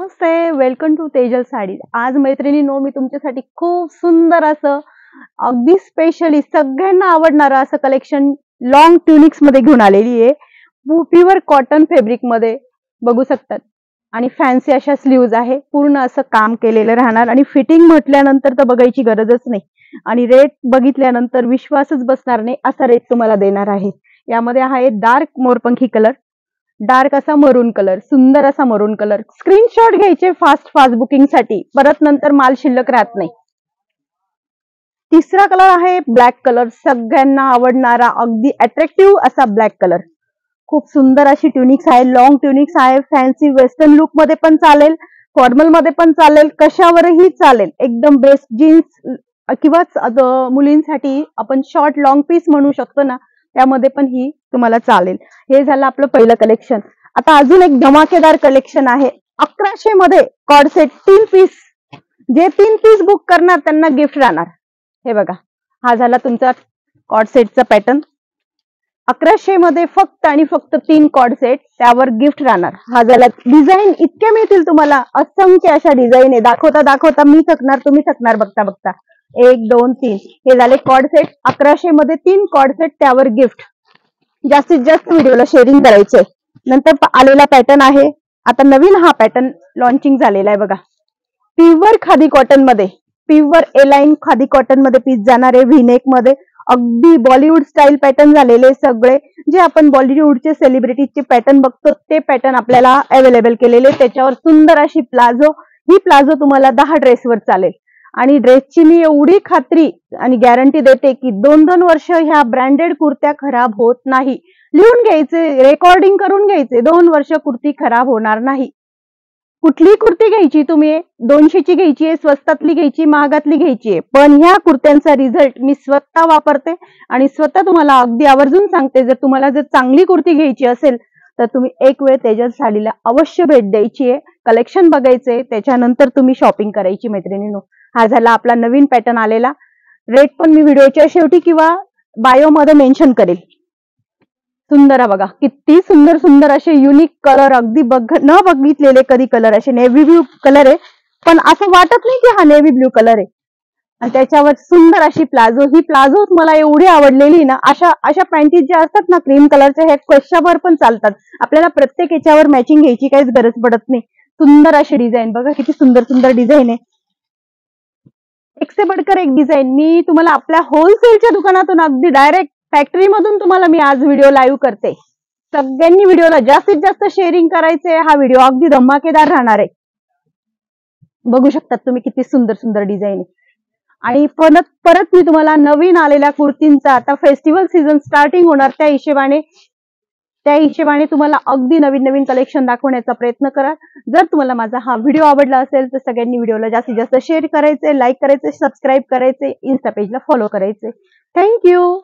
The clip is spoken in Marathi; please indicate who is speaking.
Speaker 1: Namaste, welcome to Tejal Sari. आज मैत्रिणींनो मी तुमच्यासाठी खूप सुंदर असं अगदी स्पेशली सगळ्यांना आवडणारं असं कलेक्शन लॉंग ट्युनिक्स मध्ये घेऊन आलेली आहे। प्युअर कॉटन फॅब्रिक मध्ये बघू शकतात आणि फॅन्सी अशा स्लीव्ज आहे, पूर्ण असं काम केलेलं राहणार आणि फिटिंग म्हटल्यानंतर तर बघायची गरजच नाही आणि रेट बघितल्यानंतर विश्वासच बसणार नाही असा रेट तुम्हाला देणार आहे। यामध्ये आहे डार्क मोरपंखी कलर, डार्क असा मरून कलर, सुंदर असा मरून कलर। स्क्रीनशॉट घ्यायचे फास्ट फास्ट बुकिंग साठी, परत नंतर माल शिल्लक राहत नाही। तिसरा कलर आहे ब्लॅक कलर, सगळ्यांना आवडणारा अगदी अट्रॅक्टिव्ह असा ब्लॅक कलर। खूप सुंदर अशी ट्युनिक्स आहे, लॉंग ट्युनिक्स आहे, फॅन्सी वेस्टर्न लुक मध्ये पण चालेल, फॉर्मल मध्ये पण चालेल, कशावरही चालेल। एकदम बेस्ट जीन्स किंवा मुलींसाठी आपण शॉर्ट लॉंग पीस म्हणू शकतो ना, त्यामध्ये पण ही तुम्हाला चालेल। हे झालं आपलं पहिलं कलेक्शन। आता अजून एक धमाकेदार कलेक्शन आहे 1100 मध्ये कॉर्ड सेट 3 पीस। जे 3 पीस बुक करणार त्यांना गिफ्ट राहणार। हे बघा, हा झाला तुमचा कॉर्ड सेटचा पॅटर्न। 1100 मध्ये फक्त आणि फक्त 3 कॉर्ड सेट, त्यावर गिफ्ट राहणार। हा झाला डिझाईन, इतके मिळतील तुम्हाला, असंख्य अशा डिझाईन आहे। दाखवता दाखवता मी थकणार, तुम्ही थकणार बघता बघता। 1 2 3 हे झाले कॉर्ड सेट। 1100 मध्ये 3 कॉर्ड सेट, त्यावर गिफ्ट। जास्तीत जास्त व्हिडिओला शेअरिंग करायचंय। नंतर आलेला पॅटर्न आहे, आता नवीन हा पॅटर्न लॉन्चिंग झालेला आहे बघा। प्युअर खादी कॉटन मध्ये, प्युअर एलाइन खादी कॉटन मध्ये पीस जाणार आहे, व्ही नेक मध्ये। अगदी बॉलिवूड स्टाईल पॅटर्न झालेले सगळे, जे आपण बॉलिवूडचे सेलिब्रिटीचे पॅटर्न बघतो ते पॅटर्न आपल्याला अवेलेबल केलेले। त्याच्यावर सुंदर अशी प्लाझो, ही प्लाझो तुम्हाला 10 ड्रेसवर चालेल आणि ड्रेसची मी एवढी खात्री आणि गॅरंटी देते की 2-2 वर्ष ह्या ब्रँडेड कुर्त्या खराब होत नाही। लिहून घ्यायचे, रेकॉर्डिंग करून घ्यायचे, 2 वर्ष कुर्ती खराब होणार नाही। कुठली कुर्ती घ्यायची तुम्ही, 200 ची घ्यायची आहे, स्वस्तातली घ्यायची, महागातली घ्यायची आहे, पण ह्या कुर्त्यांचा रिझल्ट मी स्वतः वापरते आणि स्वतः तुम्हाला अगदी आवर्जून सांगते। जर तुम्हाला चांगली कुर्ती घ्यायची असेल तर तुम्ही एक वेळ तेजल साडीला अवश्य भेट द्यायची आहे, कलेक्शन बघायचंय, त्याच्यानंतर तुम्ही शॉपिंग करायची मैत्रिणींनो। हा झाला आपला नवीन पॅटर्न आलेला। रेट पण मी व्हिडिओच्या शेवटी किंवा बायो मध्ये मेन्शन करेल। सुंदर आहे बघा, किती सुंदर सुंदर असे युनिक कलर, अगदी न बघितलेले कधी कलर। असे नेव्ही ब्लू कलर आहे, पण असं वाटत नाही की हा नेव्ही ब्लू कलर आहे। आणि त्याच्यावर सुंदर अशी प्लाझो, ही प्लाझो मला एवढी आवडलेली ना। अशा पॅन्टीज ज्या असतात ना क्रीम कलरच्या, हे कशावर पण चालतात, आपल्याला प्रत्येक याच्यावर मॅचिंग घ्यायची काहीच गरज पडत नाही। सुंदर अशी डिझाईन बघा, किती सुंदर सुंदर डिझाईन आहे, एक से बढ़कर एक डिझाईन। मी तुम्हाला आपल्या होलसेलच्या दुकानातून, अगदी डायरेक्ट फॅक्टरी मधून तुम्हाला मी आज व्हिडिओ लाईव्ह करते। सगळ्यांनी व्हिडिओला जास्तीत जास्त शेअरिंग करायचंय। हा व्हिडिओ अगदी धमाकेदार राहणार आहे। बघू शकतात तुम्ही किती सुंदर सुंदर डिझाईन आहे। आणि परत परत मी तुम्हाला नवीन आलेल्या कुर्तींचा, आता फेस्टिवल सीझन स्टार्टिंग होणार, त्या हिशोबाने तुम्हाला अगदी नवीन नवीन कलेक्शन दाखवण्याचा प्रयत्न करा। जर तुम्हाला माझा हा व्हिडिओ आवडला असेल तर सगळ्यांनी व्हिडिओला जास्तीत जास्त शेअर करायचे, लाईक करायचे, सबस्क्राईब करायचे, इन्स्टा पेजला फॉलो करायचे। थँक्यू।